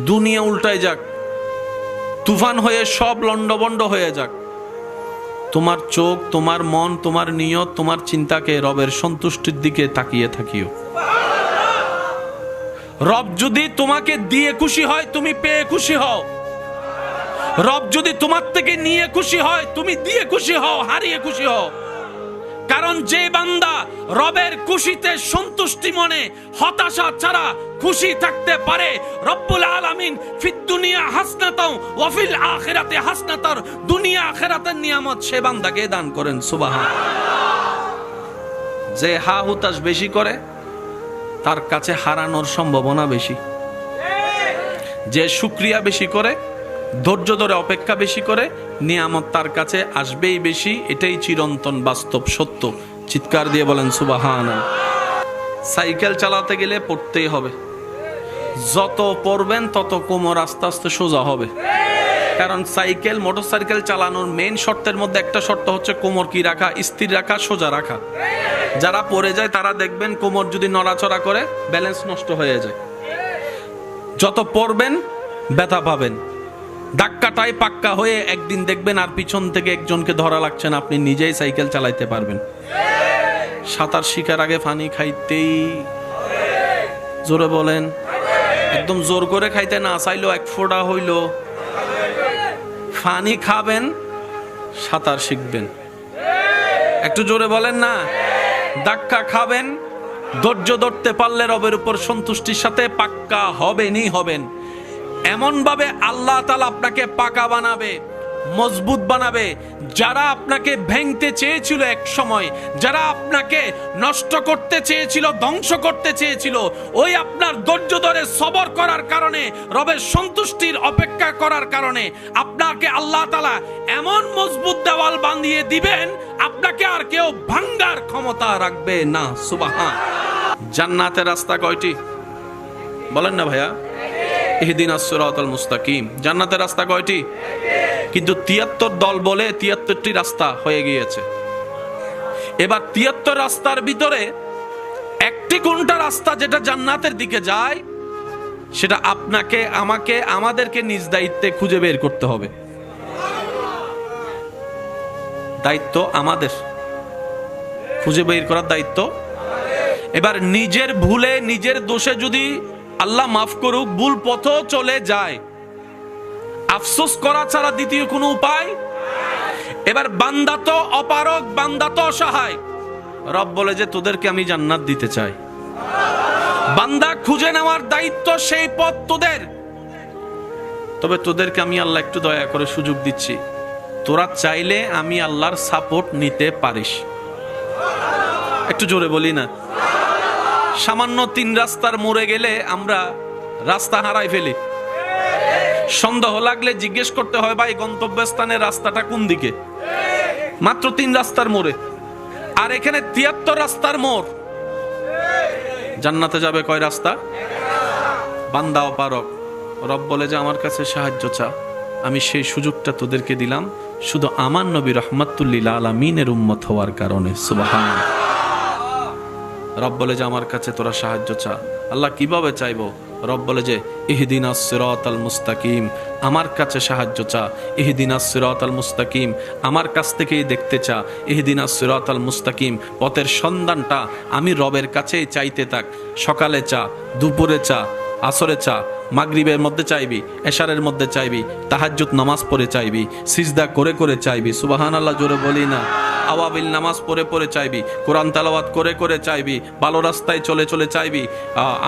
দুনিয়া উল্টায় যাক, তুফান হয়ে সব লন্ডভন্ড হয়ে যাক, তোমার চোখ, তোমার মন, তোমার নিয়ত, তোমার চিন্তাকে রবের সন্তুষ্টির দিকে তাকিয়ে থাকিও। রব যদি তোমাকে দিয়ে খুশি হয়, তুমি পেয়ে খুশি হও। রব যদি তোমার থেকে নিয়ে খুশি হয়, তুমি দিয়ে খুশি হও, হারিয়ে খুশি হও। কারণ যে বান্দা রবের খুশিতে সন্তুষ্টি মনে হতাশা ছাড়া খুশি থাকতে পারে, রব্বুল আলামিন ফিদ দুনিয়া হাসনাতাও ওয়া ফিল আখিরাতি হাসনাতার, দুনিয়া আখিরাতের নিয়ামত সে বান্দাকে দান করেন। সুবহানাল্লাহ। যে হা হুতাশ বেশি করে তার কাছে হারানোর সম্ভাবনা বেশি। যে শুকরিয়া বেশি করে, ধৈর্য ধরে অপেক্ষা বেশি করে, নিয়ামত তার কাছে আসবেই বেশি। এটাই চিরন্তন বাস্তব সত্য। চিৎকার দিয়ে বলেন সুবহানাল্লাহ। সাইকেল চালাতে গেলে পড়তেই হবে, যত পড়বেন তত কোমর আস্তে আস্তে সোজা হবে। কারণ সাইকেল, মোটরসাইকেল চালানোর মেইন শর্তের মধ্যে একটা শর্ত হচ্ছে কোমর কি রাখা, স্থির রাখা, সোজা রাখা। যারা পড়ে যায় তারা দেখবেন কোমর যদি নড়াচড়া করে ব্যালেন্স নষ্ট হয়ে যায়। যত পড়বেন ব্যথা পাবেন, ধাক্কাটাই পাক্কা হয়ে একদিন দেখবেন আর পিছন থেকে একজনকে ধরা লাগছে না, আপনি নিজেই সাইকেল চালাইতে পারবেন। সাঁতার শিখার আগে পানি খাইতেই, জোরে বলেন, একদম জোর করে খাইতে না চাইলেও এক ফোঁটা হইল পানি খাবেন, সাঁতার শিখবেন। একটু জোরে বলেন না। ধাক্কা খাবেন, ধৈর্য ধরতে পারলে রবের উপর সন্তুষ্টির সাথে পাক্কা হবেনই হবেন। এমন ভাবে আল্লাহ তাআলা আপনাকে পাকা বানাবে, মজবুত বানাবে। যারা আপনাকে ভেঙতে চেয়েছিল এক সময়, যারা আপনাকে নষ্ট করতে চেয়েছিল, ধ্বংস করতে চেয়েছিল, ওই আপনার ধৈর্য ধরে সবর করার কারণে, রবের সন্তুষ্টির অপেক্ষা করার কারণে আপনাকে আল্লাহ তাআলা এমন মজবুত দেওয়াল বাঁধিয়ে দিবেন, আপনাকে আর কেউ ভাঙার ক্ষমতা রাখবে না। সুবহানাল্লাহ। জান্নাতের রাস্তা কয়টি বলেন না ভাইয়া? ইহদিনাস সিরাতাল মুস্তাকিম। জান্নাতের রাস্তা কয়টি? কিন্তু ৭৩ দল বলে ৭৩টি রাস্তা হয়ে গিয়েছে। এবার ৭৩ রাস্তার ভিতরে একটি কোনটা রাস্তা যেটা জান্নাতের দিকে যায়, সেটা আপনাকে, আমাকে, আমাদেরকে নিজ দায়িত্বে খুঁজে বের করতে হবে। দায়িত্ব আমাদের, খুঁজে বের করার দায়িত্ব। এবার নিজের ভুলে, নিজের দোষে যদি আল্লাহ মাফ করুক ভুল পথও চলে যায়, আফসোস করা ছাড়া দ্বিতীয় কোনো উপায়। এবার বান্দা তো অপারগ, বান্দা তো অসহায়। রব বলে যে তোদেরকে আমি জান্নাত দিতে চাই। বান্দা খুঁজে নেওয়ার দায়িত্ব, সেই পথ তোদের। তবে তোদেরকে আমি আল্লাহ একটু দয়া করে সুযোগ দিচ্ছি, তোরা চাইলে আমি আল্লাহর সাপোর্ট নিতে পারিস। একটু জোরে বলি না। সামান্য ৩ রাস্তার মোড়ে গেলে আমরা রাস্তা হারাই ফেলি। সন্দেহ লাগলে জিজ্ঞেস করতে হয়, ভাই গন্তব্যস্থানের রাস্তাটা কোন দিকে? মাত্র ৩ রাস্তার মোড়ে। আর এখানে ৭৩ রাস্তার মোড়। জান্নাতে যাবে কয় রাস্তা? বান্দা অপারগ। রব বলে যে আমার কাছে সাহায্য চা, আমি সেই সুযোগটা তোদেরকে দিলাম শুধু আমার নবী রাহমাতুল লিল আলামিনের উম্মত হওয়ার কারণে। সুবহানাল্লাহ। রব বলে যে আমার কাছে তোরা সাহায্য চা। আল্লাহ কিভাবে চাইবো? রব বলে যে ইহদিনাস সিরাতাল মুস্তাকিম, আমার কাছে সাহায্য চা। ইহদিনাস সিরাতাল মুস্তাকিম, আমার কাছ থেকেই দেখতে চা। ইহদিনাস সিরাতাল মুস্তাকিম, পথের সন্ধানটা আমি রবের কাছেই চাইতে থাক। সকালে চা, দুপুরে চা, আসরে চা, মাগরিবের মধ্যে চাইবি, এশারের মধ্যে চাইবি, তাহাজ্জুদ নামাজ পড়ে চাইবি, সিজদা করে করে চাইবি। সুবহানাল্লাহ জোরে বলি না। আওয়াবিল নামাজ পড়ে পড়ে চাইবি, কোরআন তেলাওয়াত করে করে চাইবি, ভালো রাস্তায় চলে চলে চাইবি,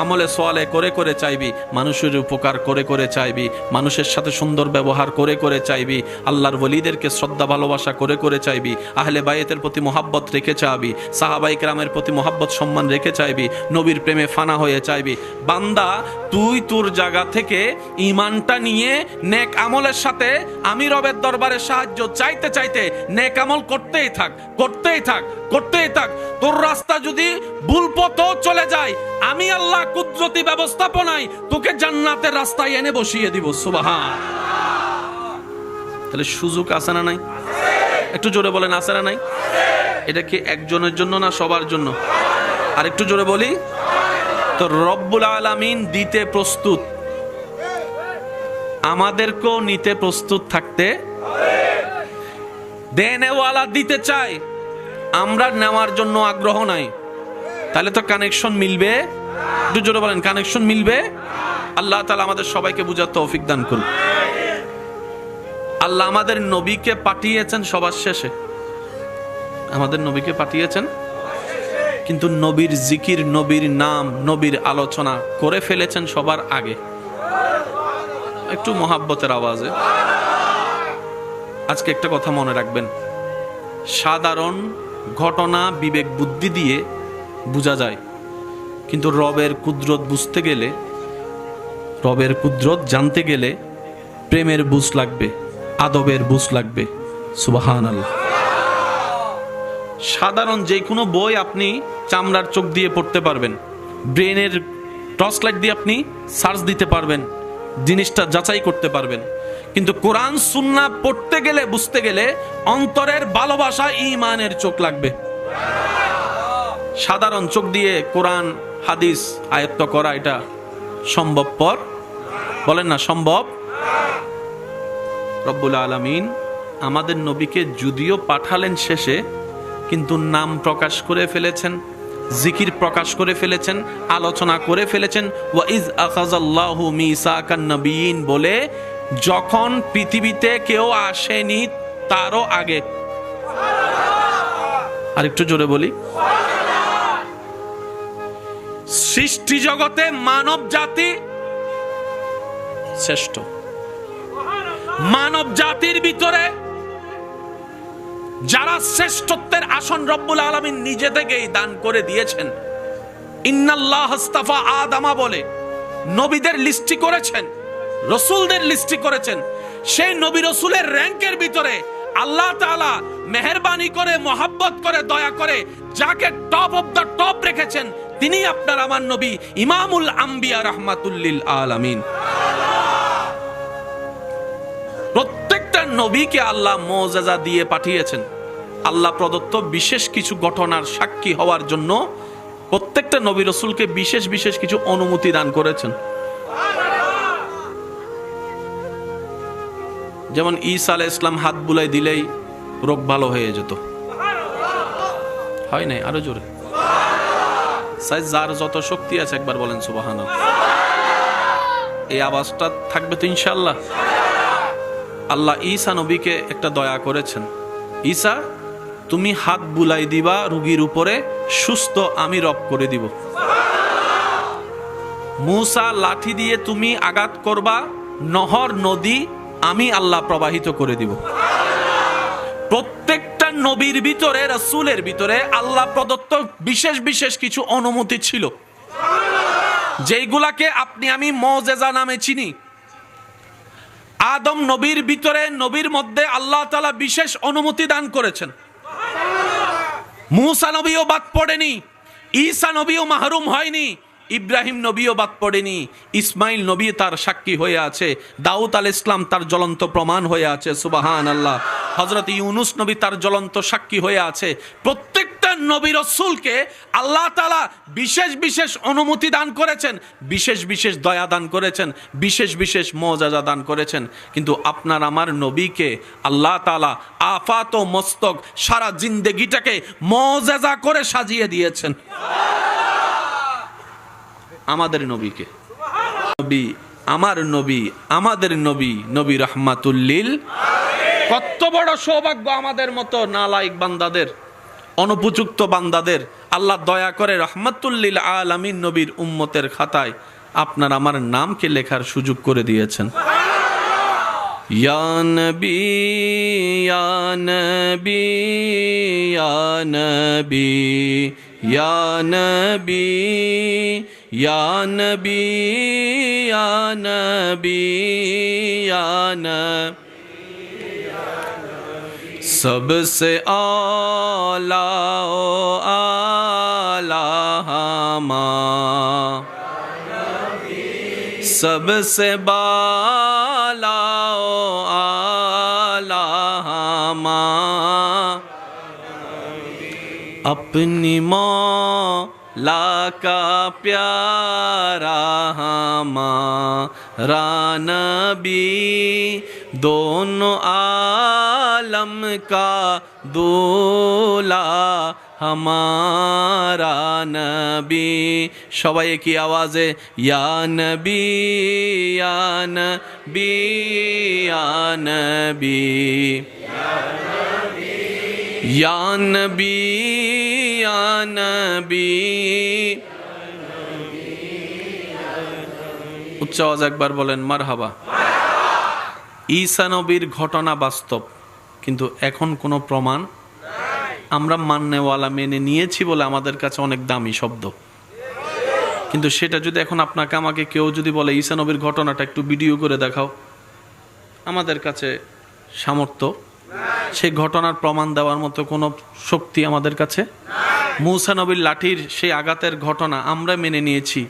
আমলে সোয়ালে করে করে চাইবি, মানুষের উপকার করে করে চাইবি, মানুষের সাথে সুন্দর ব্যবহার করে করে চাইবি, আল্লাহর ওলিদেরকে শ্রদ্ধা ভালোবাসা করে করে চাইবি, আহলে বায়েতের প্রতি মহাব্বত রেখে চাইবি, সাহাবায়ে কেরামের প্রতি মহাব্বত সম্মান রেখে চাইবি, নবীর প্রেমে ফানা হয়ে চাইবি। বান্দা তুই তোর জায়গা থেকে ঈমানটা নিয়ে নেক আমলের সাথে আমি রবের দরবারে সাহায্য চাইতে চাইতে নেক আমল করতেই থাক, করতেই থাক, করতেই থাক। তোর রাস্তা যদি ভুল পথও চলে যায়, আমি আল্লাহ কুদরতি ব্যবস্থাপনায় তোকে জান্নাতের রাস্তায় এনে বসিয়ে দিব। সুবহানাল্লাহ। তাহলে সুযোগ আছে না নাই? একটু জোরে বলেন, আছে না নাই? এটা কি একজনের জন্য না সবার জন্য? আর একটু জোরে বলি তো, রব্বুল আলামিন দিতে প্রস্তুত। আমাদেরকেও নিতে প্রস্তুত থাকতে দেনেওয়ালা দিতে চায়, আমরা নেওয়ার জন্য আগ্রহ নাই, তাহলে তো কানেকশন মিলবে? একটু জোরে বলেন, কানেকশন মিলবে? আল্লাহ তাআলা আমাদের সবাইকে বুঝার তৌফিক দান করুন। আল্লাহ আমাদের নবীকে পাঠিয়েছেন সবার শেষে, আমাদের নবীকে পাঠিয়েছেন, কিন্তু নবীর জিকির, নবীর নাম, নবীর আলোচনা করে ফেলেছেন সবার আগে। একটু মহাব্বতের আওয়াজে আজকে একটা কথা মনে রাখবেন, সাধারণ ঘটনা বিবেক বুদ্ধি দিয়ে বোঝা যায়, কিন্তু রবের কুদরত বুঝতে গেলে, রবের কুদরত জানতে গেলে প্রেমের বুঝ লাগবে, আদবের বুঝ লাগবে। সুবহানাল্লাহ। সাধারণ যে কোনো বই আপনি চামড়ার চোখ দিয়ে পড়তে পারবেন, ব্রেনের টর্চ লাইট দিয়ে আপনি সার্চ দিতে পারবেন, জিনিসটা যাচাই করতে পারবেন, কিন্তু কোরআন সুন্নাহ পড়তে গেলে, বুঝতে গেলে অন্তরের ভালোবাসা, ঈমানের চোখ লাগবে। সাধারণ চোখ দিয়ে কোরআন হাদিস আয়ত্ত করা এটা সম্ভবপর? বলেন না সম্ভব? রব্বুল আলামিন আমাদের নবীকে যদিও পাঠালেন শেষে, কিন্তু নাম প্রকাশ করে ফেলেছেন, জিকির প্রকাশ করে ফেলেছেন, আলোচনা করে ফেলেছেন। ওয়া ইজ আখাযাল্লাহু মিসাকান নবিয়িন বলে, যখন পৃথিবীতে কেউ আসেনি তারও আগে। আর একটু জোরে বলি, সৃষ্টি জগতে মানব জাতি শ্রেষ্ঠ। মানব জাতির ভিতরে যারা শ্রেষ্ঠত্বের আসন রব্বুল আলামিন নিজে থেকেই দান করে দিয়েছেন। ইন্নাল্লাহ আস্তাফা আদামা বলে নবীদের লিস্টি করেছেন, রসুলদের লিস্টি করেছেন। সেই নবী রসুলের র‍্যাঙ্কের ভিতরে আল্লাহ তাআলা মেহেরবানি করে, মহাব্বত করে, দয়া করে যাকে টপ অফ দ্য টপ রেখেছেন, তিনি আপনার আমার নবী ইমামুল আম্বিয়া রাহমাতুল লিল আলামিন। প্রত্যেকটা নবীকে আল্লাহ মুআজিজা দিয়ে পাঠিয়েছেন। আল্লাহ প্রদত্ত বিশেষ কিছু ঘটনার সাক্ষী হওয়ার জন্য প্রত্যেকটা নবী রাসূলকে বিশেষ বিশেষ কিছু অনুমতি দান করেছেন। যেমন ঈসা আলাইহিস সালাম হাত বুলাই দিলেই রোগ ভালো হয়ে যেত, হয় নাই? আরো জোরে, যার যত শক্তি আছে একবার বলেন সুবহানাল্লাহ। এই আওয়াজটা থাকবে তো ইনশাআল্লাহ। আল্লাহ ঈসা নবীকে একটা দয়া করেছেন, ঈসা তুমি হাত বুলাই দিবা রোগীর উপরে, সুস্থ আমি রব করে দিব। মূসা লাঠি দিয়ে তুমি আঘাত করবা, নহর নদী আমি আল্লাহ প্রবাহিত করে দিব। প্রত্যেকটা নবীর ভিতরে, রাসূলের ভিতরে আল্লাহ প্রদত্ত বিশেষ বিশেষ কিছু অনুমতি ছিল, যেইগুলাকে আপনি আমি মুআজিজা নামে চিনি। আদম নবীর ভিতরে, নবীর মধ্যে আল্লাহ তাআলা বিশেষ অনুমতি দান করেছেন। মূসা নবীও বাদ পড়েনি, ঈসা নবীও মাহরুম হয়নি, ইব্রাহিম নবীও বাদ পড়েনি, ইসমাইল নবী তার সাক্ষী হয়ে আছে, দাউদ আলাইহিস সালাম তার জ্বলন্ত প্রমাণ হয়ে আছে। সুবহানাল্লাহ। হযরত ইউনুস নবী তার জ্বলন্ত সাক্ষী হয়ে আছে। প্রত্যেকটা নবী রাসূলকে আল্লাহ তাআলা বিশেষ বিশেষ অনুমতি দান করেছেন, বিশেষ বিশেষ দয়া দান করেছেন, বিশেষ বিশেষ মুআজিজা দান করেছেন। কিন্তু আপনার আমার নবীকে আল্লাহ তাআলা আফাত ও মস্তক সারা জিন্দেগিটাকে মুআজিজা করে সাজিয়ে দিয়েছেন। আমাদের নবীকে, নবী আমার নবী, আমাদের নবী, নবী রাহমাতুল লিল। কত বড় সৌভাগ্য আমাদের মতো নালায়েক বান্দাদের, অনুপযুক্ত বান্দাদের আল্লাহ দয়া করে রাহমাতুল লিল আলামিন নবীর উম্মতের খাতায় আপনার আমার নামকে লেখার সুযোগ করে দিয়েছেন। ইয়া নবী ইয়া নবী ইয়া নবী ইয়া নবী ইয়া নবী ইয়া নবী ইয়া নবী सबसे आला ओ आला हमा, सबसे बाला ओ आला हमा, अपनी मौला का प्यारा हमा, नबी दोनों आलम का दूल्हा हमारा नबी। सबाई की आवाज़े या नबी या नबी या नबी या नबी या नबी। উচ্চ আওয়াজ একবার বলেন মারহাবা। ঈসা নবীর ঘটনা বাস্তব, কিন্তু এখন কোনো প্রমাণ আমরা মাননেওয়ালা মেনে নিয়েছি বলে আমাদের কাছে অনেক দামি শব্দ। কিন্তু সেটা যদি এখন আপনাকে আমাকে কেউ যদি বলে ঈসা নবীর ঘটনাটা একটু ভিডিও করে দেখাও, আমাদের কাছে সামর্থ্য সেই ঘটনার প্রমাণ দেওয়ার মতো কোনো শক্তি আমাদের কাছে। মূসা নবীর লাঠির সেই আঘাতের ঘটনা আমরা মেনে নিয়েছি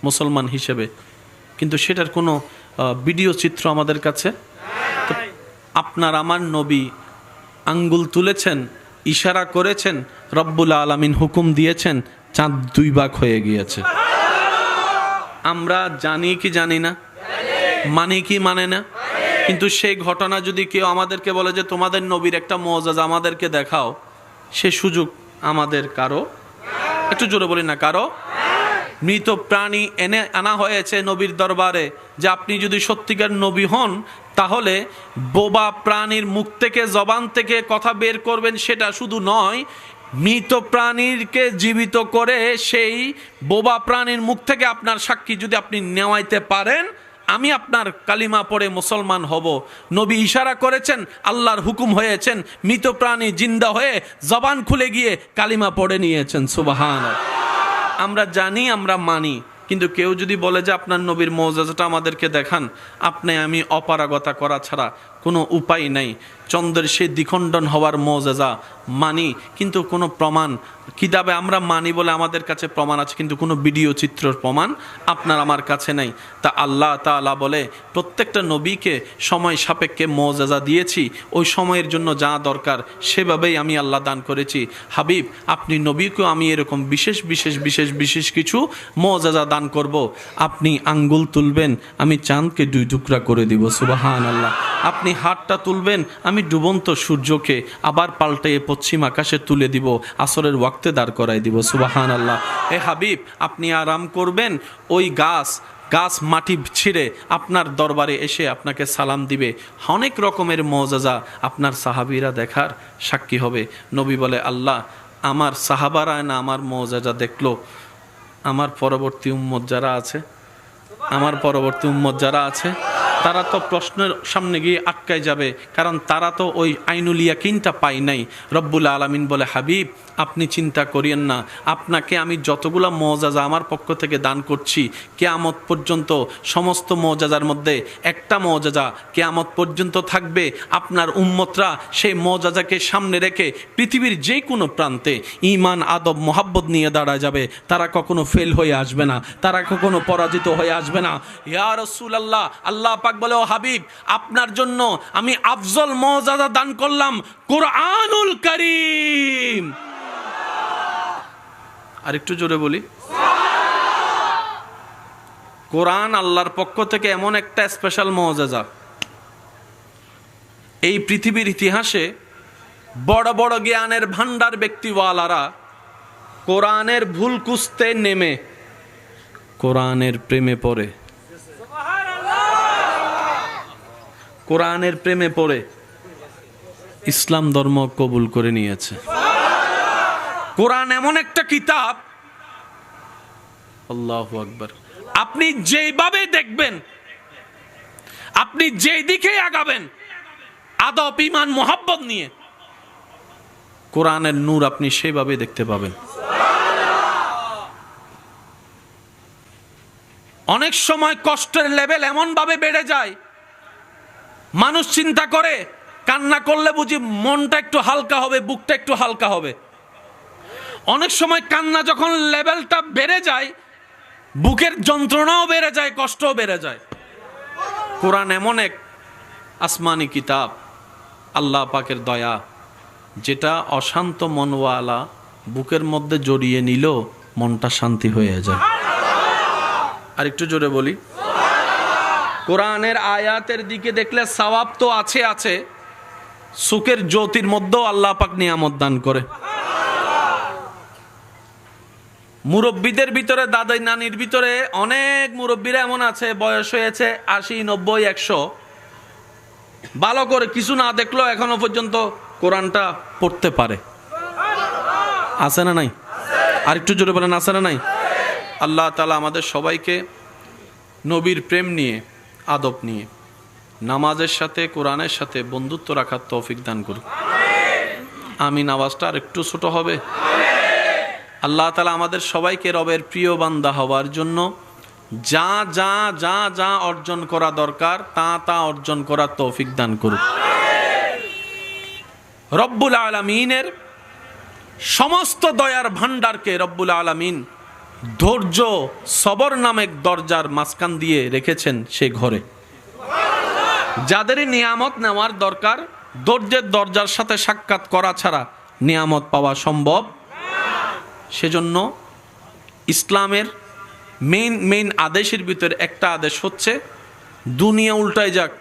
মুসলমান হিসেবে, কিন্তু সেটার কোনো ভিডিও চিত্র আমাদের কাছে। তো আপনার আমার নবী আঙ্গুল তুলেছেন, ইশারা করেছেন, রব্বুল আলামিন হুকুম দিয়েছেন, চাঁদ 2 ভাগ হয়ে গিয়েছে। আমরা জানি কি জানি না, মানি কি মানে না, কিন্তু সেই ঘটনা যদি কেউ আমাদেরকে বলে যে তোমাদের নবীর একটা মুআজিজা আমাদেরকে দেখাও, সে সুযোগ আমাদের কারো, একটু জোরে বলি না কারো। মৃত প্রাণী এনে আনা হয়েছে নবীর দরবারে যে আপনি যদি সত্যিকার নবী হন তাহলে বোবা প্রাণীর মুখ থেকে জবান থেকে কথা বের করবেন, সেটা শুধু নয়, মৃত প্রাণীকে জীবিত করে সেই বোবা প্রাণীর মুখ থেকে আপনার সাক্ষী যদি আপনি নেওয়াইতে পারেন, আমি আপনার কালিমা পড়ে মুসলমান হব। নবী ইশারা করেছেন, আল্লাহর হুকুম হয়েছেন, মৃত প্রাণী জিন্দা হয়ে জবান খুলে গিয়ে কালিমা পড়ে নিয়েছেন। সুবহানাল্লাহ। আমরা জানি, আমরা মানি, কিন্তু কেউ যদি বলে যে আপনার নবীর মুআজিজাটা আমাদেরকে দেখান, আপনি আমি অপারগতা করা ছাড়া কোনো উপায় নাই। চন্দ্রের সেই দ্বিখণ্ডন হওয়ার মুআজিজা মানি, কিন্তু কোনো প্রমাণ কিতাবে আমরা মানি বলে আমাদের কাছে প্রমাণ আছে, কিন্তু কোনো ভিডিও চিত্রের প্রমাণ আপনার আমার কাছে নাই। তা আল্লাহ তাআলা বলে প্রত্যেকটা নবীকে সময় সাপেক্ষে মুআজিজা দিয়েছি, ওই সময়ের জন্য যা দরকার সেভাবেই আমি আল্লাহ দান করেছি। হাবিব, আপনি নবীকেও আমি এরকম বিশেষ বিশেষ বিশেষ বিশেষ কিছু মুআজিজা দান করব। আপনি আঙ্গুল তুলবেন, আমি চাঁদকে 2 টুকরা করে দিব। সুবহানাল্লাহ। আপনি হাতটা তুলবেন, আমি ডুবন্ত সূর্যকে আবার পাল্টে পশ্চিম আকাশে তুলে দিব, আসরের ওয়াক্তে দাঁড় করাই দিব। সুবহানাল্লাহ। হে হাবিব, আপনি আরাম করবেন, ওই গাছ মাটি ছিঁড়ে আপনার দরবারে এসে আপনাকে সালাম দিবে। অনেক রকমের মুআজিজা আপনার সাহাবীরা দেখার সাক্ষী হবে। নবী বলে, আল্লাহ, আমার সাহাবারা না আমার মুআজিজা দেখলো, আমার পরবর্তী উম্মত যারা আছে তারা তো প্রশ্নের সামনে গিয়ে আটকায় যাবে, কারণ তারা তো ওই আইনুল ইয়াকিনটা পায় নাই। রব্বুল আলামিন বলে, হাবিব, আপনি চিন্তা করিয়েন না, আপনাকে আমি যতগুলা মুআজিজা আমার পক্ষ থেকে দান করছি, কিয়ামত পর্যন্ত সমস্ত মুআজিজার মধ্যে একটা মুআজিজা কিয়ামত পর্যন্ত থাকবে। আপনার উম্মতরা সেই মুআজিজাকে সামনে রেখে পৃথিবীর যে কোনো প্রান্তে ঈমান আদব মোহাব্বত নিয়ে দাঁড়া যাবে। তারা কখনো ফেল হয়ে আসবে না, তারা কখনো পরাজিত হয়ে আসবে না। ইয়া রাসূলুল্লাহ, আল্লাহ পাক বলে, ও হাবিব, আপনার জন্য আমি আফজল মুআজিজা দান করলাম, কুরআনুল কারীম। আর একটু জোরে বলি, কোরআন আল্লাহর পক্ষ থেকে এমন একটা স্পেশাল মুআজিজা, এই পৃথিবীর ইতিহাসে বড় বড় জ্ঞানের ভান্ডার ব্যক্তিওয়ালারা কোরআনের ভুল কুস্তে নেমে কোরআনের প্রেমে পড়ে, কোরআনের প্রেমে পড়ে ইসলাম ধর্ম কবুল করে নিয়েছে। কোরআন এমন একটা কিতাব, আল্লাহু আকবার, আপনি যেইভাবে দেখবেন, আপনি যেই দিকে আগাবেন, আদব ঈমান মোহাব্বত নিয়ে কোরআনের নূর আপনি সেইভাবে দেখতে পাবেন। অনেক সময় কষ্টের লেভেল এমন ভাবে বেড়ে যায়, মানুষ চিন্তা করে কান্না করলে বুঝি মনটা একটু হালকা হবে, বুকটা একটু হালকা হবে। অনেক সময় কান্না যখন লেভেলটা বেড়ে যায়, বুকের যন্ত্রণাও বেড়ে যায়, কষ্টও বেড়ে যায়। কোরআন এমন এক আসমানি কিতাব, আল্লাহ পাকের দয়া, যেটা অশান্ত মনওয়ালা বুকের মধ্যে জড়িয়ে নিল মনটা শান্তি হয়ে যায়। আর একটু জোরে বলি, কোরআনের আয়াতের দিকে দেখলে সওয়াব তো আছে আছে, সুখের জ্যোতির মধ্যেও আল্লাহ পাক নিয়ামত দান করে। মুরব্বীদের ভিতরে, দাদা নানির ভিতরে অনেক মুরব্বীরা এমন আছে, বয়স হয়েছে 80, 90, 100, ভালো করে কিছু না দেখলো এখনো পর্যন্ত কোরআনটা পড়তে পারে। আছে না নাই? আর একটু জোরে বলেন, আছে না নাই? আল্লাহ তাআলা আমাদের সবাইকে নবীর প্রেম নিয়ে, আদব নিয়ে, নামাজের সাথে, কোরআনের সাথে বন্ধুত্ব রাখার তৌফিক দান করুন। আমিন। আওয়াজটা আর একটু ছোট হবে। আল্লাহ তাআলা আমাদের সবাইকে রবের প্রিয় বান্দা হওয়ার জন্য যা যা যা যা অর্জন করা দরকার তা তা অর্জন করার তৌফিক দান করুন। রব্বুল আলামিনের সমস্ত দয়ার ভান্ডারকে রব্বুল আলামিন ধৈর্য, সবর নামক দরজার মাঝখান দিয়ে রেখেছেন সে ঘরে। যাদের নিয়ামত নেওয়ার দরকার, ধৈর্যের দরজার সাথে সাক্ষাৎ করা ছাড়া নিয়ামত পাওয়া সম্ভব। সেজন্য ইসলামের মেইন আদেশের ভিতরে একটা আদেশ হচ্ছে, দুনিয়া উল্টায় যাক,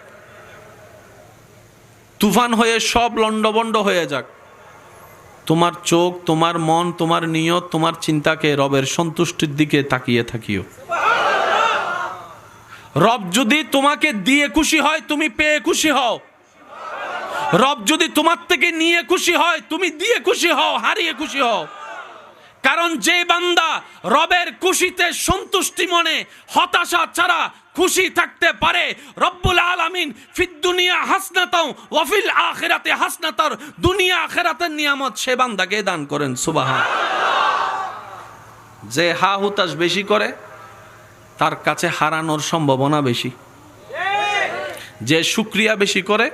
তুফান হয়ে সব লন্ডভন্ড হয়ে যাক, তোমার চোখ, তোমার মন, তোমার নিয়ত, তোমার চিন্তাকে রবের সন্তুষ্টির দিকে তাকিয়ে থাকিও। রব যদি তোমাকে দিয়ে খুশি হয়, তুমি পেয়ে খুশি হও। রব যদি তোমার থেকে নিয়ে খুশি হয়, তুমি দিয়ে খুশি হও, হারিয়ে খুশি হও। কারণ যে বান্দা রবের খুশিতে সন্তুষ্টি মনে, হতাশা ছাড়া খুশি থাকতে পারে, রব্বুল আলামিন ফিদ দুনিয়া হাসনাতাও ওয়া ফিল আখিরাতে হাসনাতার, দুনিয়া আখিরাতের নিয়ামত সে বান্দাকে দান করেন। সুবহান। যে হা হুতাশ বেশি করে তার কাছে হারানোর সম্ভাবনা বেশি। যে শুকরিয়া বেশি করে,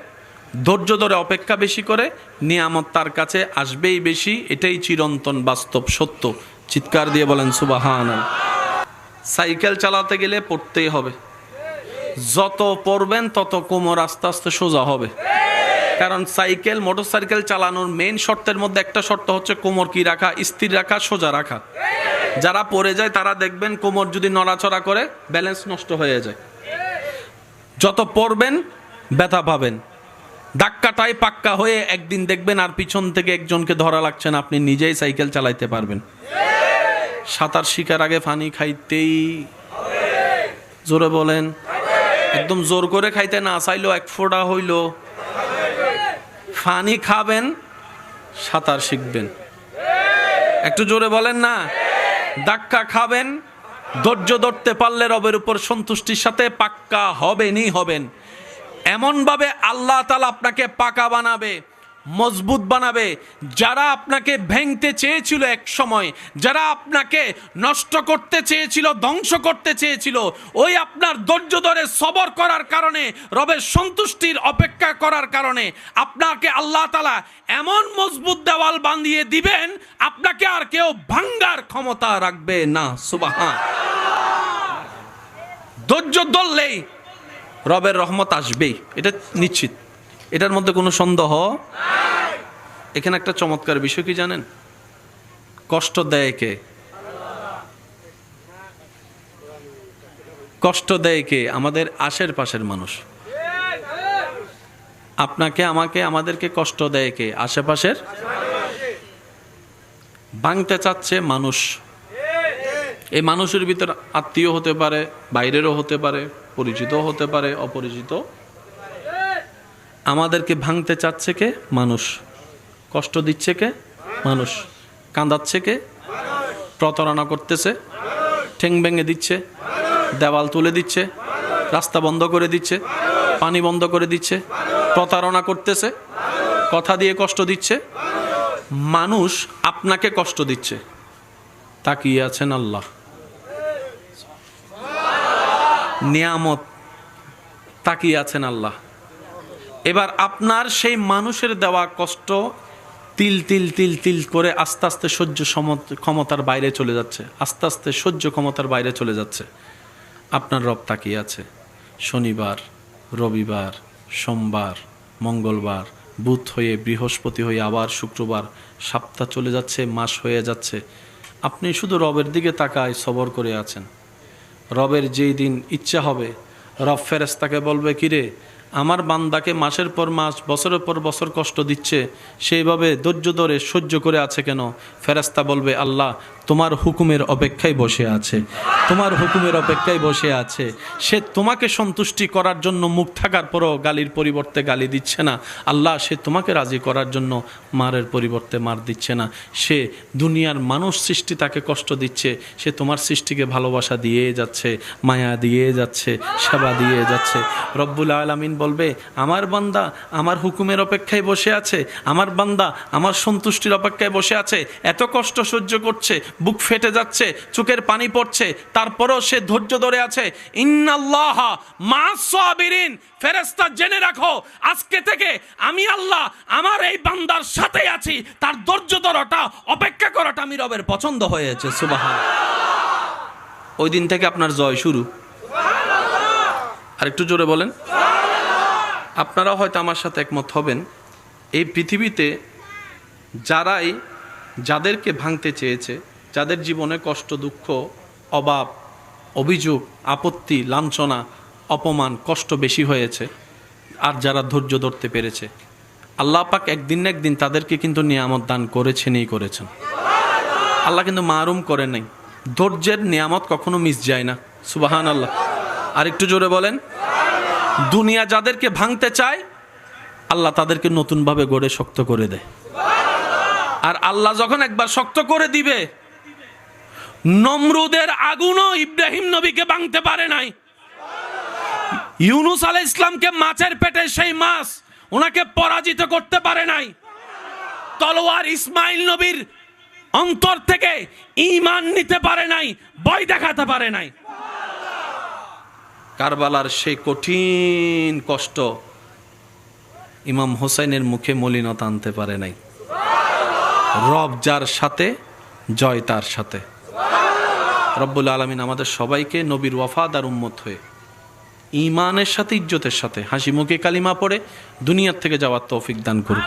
ধৈর্য ধরে অপেক্ষা বেশি করে, নিয়ামত তার কাছে আসবেই বেশি। এটাই চিরন্তন বাস্তব সত্য। চিৎকার দিয়ে বলেন সুবহানাল্লাহ। সাইকেল চালাতে গেলে পড়তেই হবে। যত পড়বেন তত কোমর আস্তে আস্তে সোজা হবে। কারণ সাইকেল, মোটরসাইকেল চালানোর মেইন শর্তের মধ্যে একটা শর্ত হচ্ছে কোমর কি রাখা, স্থির রাখা, সোজা রাখা। যারা পড়ে যায় তারা দেখবেন কোমর যদি নড়াচড়া করে ব্যালেন্স নষ্ট হয়ে যায়। যত পড়বেন ব্যথা পাবেন। ধাক্কাটাই পাক্কা হয়ে একদিন দেখবেন আর পিছন থেকে একজনকে ধরা লাগছে না, আপনি নিজেই সাইকেল চালাইতে পারবেন। সাঁতার শিকার আগে পানি খাইতেই, জোরে বলেন, একদম জোর করে খাইতে না চাইলেও এক ফোঁটা হইল পানি খাবেন, সাঁতার শিখবেন। একটু জোরে বলেন না। ধাক্কা খাবেন, ধৈর্য ধরতে পারলে রবের উপর সন্তুষ্টির সাথে পাক্কা হবেনই হবেন। এমনভাবে আল্লাহ তাআলা আপনাকে পাকা বানাবে, মজবুত বানাবে। যারা আপনাকে ভেঙতে চেয়েছিল এক সময়, যারা আপনাকে নষ্ট করতে চেয়েছিল, ধ্বংস করতে চেয়েছিল, ওই আপনার ধৈর্য ধরে সবর করার কারণে, রবের সন্তুষ্টির অপেক্ষা করার কারণে আপনাকে আল্লাহ তাআলা এমন মজবুত দেওয়াল বাঁধিয়ে দিবেন, আপনাকে আর কেউ ভাঙ্গার ক্ষমতা রাখবে না। সুবহান। ধৈর্য ধরলেই রবের রহমত আসবেই, এটা নিশ্চিত, এটার মধ্যে কোনো সন্দেহ। এখানে একটা চমৎকার বিষয় কি জানেন? কষ্ট দেয় কে? কষ্ট দেয় কে? আমাদের আশেপাশের মানুষ। আপনাকে, আমাকে, আমাদেরকে কষ্ট দেয় কে? আশেপাশের। ভাঙতে চাচ্ছে মানুষ। এই মানুষের ভিতর আত্মীয় হতে পারে, বাইরেরও হতে পারে, পরিচিত হতে পারে, অপরিচিত। আমাদেরকে ভাঙতে চাচ্ছে কে? মানুষ। কষ্ট দিচ্ছে কে? মানুষ। কাঁদাচ্ছে কে? প্রতারণা করতেছে, ঠ্যাং ভেঙে দিচ্ছে, দেওয়াল তুলে দিচ্ছে, রাস্তা বন্ধ করে দিচ্ছে, পানি বন্ধ করে দিচ্ছে, প্রতারণা করতেছে, কথা দিয়ে কষ্ট দিচ্ছে। মানুষ আপনাকে কষ্ট দিচ্ছে, তাকিয়ে আছেন আল্লাহ। নিয়ামত, তাকিয়ে আছেন আল্লাহ। এবার আপনার সেই মানুষের দেওয়া কষ্ট তিল তিল তিল তিল করে আস্তে আস্তে সহ্য ক্ষমতার বাইরে চলে যাচ্ছে, আস্তে আস্তে সহ্য ক্ষমতার বাইরে চলে যাচ্ছে। আপনার রব তাকিয়ে আছে। শনিবার, রবিবার, সোমবার, মঙ্গলবার, বুধ হয়ে বৃহস্পতি হয়ে আবার শুক্রবার, সপ্তাহ চলে যাচ্ছে, মাস হয়ে যাচ্ছে। আপনি শুধু রবের দিকে তাকায় সবর করে আছেন। রবের যেই দিন ইচ্ছা হবে রব ফেরেশতাকে বলবে, কিরে আমার বান্দাকে মাসের পর মাস বছরের পর বছর কষ্ট দিচ্ছে, সেইভাবে ধৈর্য ধরে সহ্য করে আছে কেন? ফেরেশতা বলবে, আল্লাহ তোমার হুকুমের অপেক্ষায় বসে আছে, তোমার হুকুমের অপেক্ষায় বসে আছে। সে তোমাকে সন্তুষ্টি করার জন্য মুখ থাকার পরও গালির পরিবর্তে গালি দিচ্ছে না। আল্লাহ সে তোমাকে রাজি করার জন্য মারের পরিবর্তে মার দিচ্ছে না। সে দুনিয়ার মানুষ সৃষ্টি তাকে কষ্ট দিচ্ছে, সে তোমার সৃষ্টিকে ভালোবাসা দিয়ে যাচ্ছে, মায়া দিয়ে যাচ্ছে, সেবা দিয়ে যাচ্ছে। রব্বুল আলামিন বলবে, আমার বান্দা আমার হুকুমের অপেক্ষায় বসে আছে, আমার বান্দা আমার সন্তুষ্টির অপেক্ষায় বসে আছে, এত কষ্ট সহ্য করছে, বুক ফেটে যাচ্ছে, চোখের পানি পড়ছে, তারপরও সে ধৈর্য ধরে আছে। ইন্নাল্লাহা মা'আস সাবিরিন, ফেরেশতা জেনে রাখো আজকে থেকে আমি আল্লাহ আমার এই বান্দার সাথে আছি, তার ধৈর্য ধরাটা অপেক্ষা করাটা আমি রবের পছন্দ হয়েছে। সুবহানাল্লাহ। ওই দিন থেকে আপনার জয় শুরু। আর একটু জোরে বলেন। আপনারাও হয়তো আমার সাথে একমত হবেন, এই পৃথিবীতে যাদেরকে ভাঙতে চেয়েছে, যাদের জীবনে কষ্ট, দুঃখ, অভাব, অভিযোগ, আপত্তি, লাঞ্ছনা, অপমান, কষ্ট বেশি হয়েছে, আর যারা ধৈর্য ধরতে পেরেছে, আল্লাহ পাক একদিন না একদিন তাদেরকে কিন্তু নিয়ামত দান করেছেনই করেছেন। আল্লাহ কিন্তু মারুম করে নাই। ধৈর্যের নিয়ামত কখনো মিস যায় না। সুবহানাল্লাহ। আর একটু জোরে বলেন। দুনিয়া যাদেরকে ভাঙতে চায় আল্লাহ তাদেরকে নতুনভাবে গড়ে শক্ত করে দেয়। আর আল্লাহ যখন একবার শক্ত করে দিবে, নমরুদের আগুনও ইব্রাহিম নবীকে ভাঙতে পারে নাই। ইউনুস আলাইহিস ইসলামকে মাছের পেটে সেই মাছ ওনাকে পরাজিত করতে পারে নাই। তলোয়ার ইসমাইল নবীর অন্তর থেকে ঈমান নিতে পারে নাই, ভয় দেখাতে পারে নাই। কারবালার সেই কঠিন কষ্ট ইমাম হোসেনের মুখে মলিনতা আনতে পারে নাই। রব যার সাথে জয় তার সাথে। রব্বুল আলামিন আমাদের সবাইকে নবীর ওয়াফাদার উম্মত হয়ে ঈমানের সাথে, ইজ্জতের সাথে, হাসি মুখে কালিমা পড়ে দুনিয়ার থেকে যাওয়ার তৌফিক দান করুন।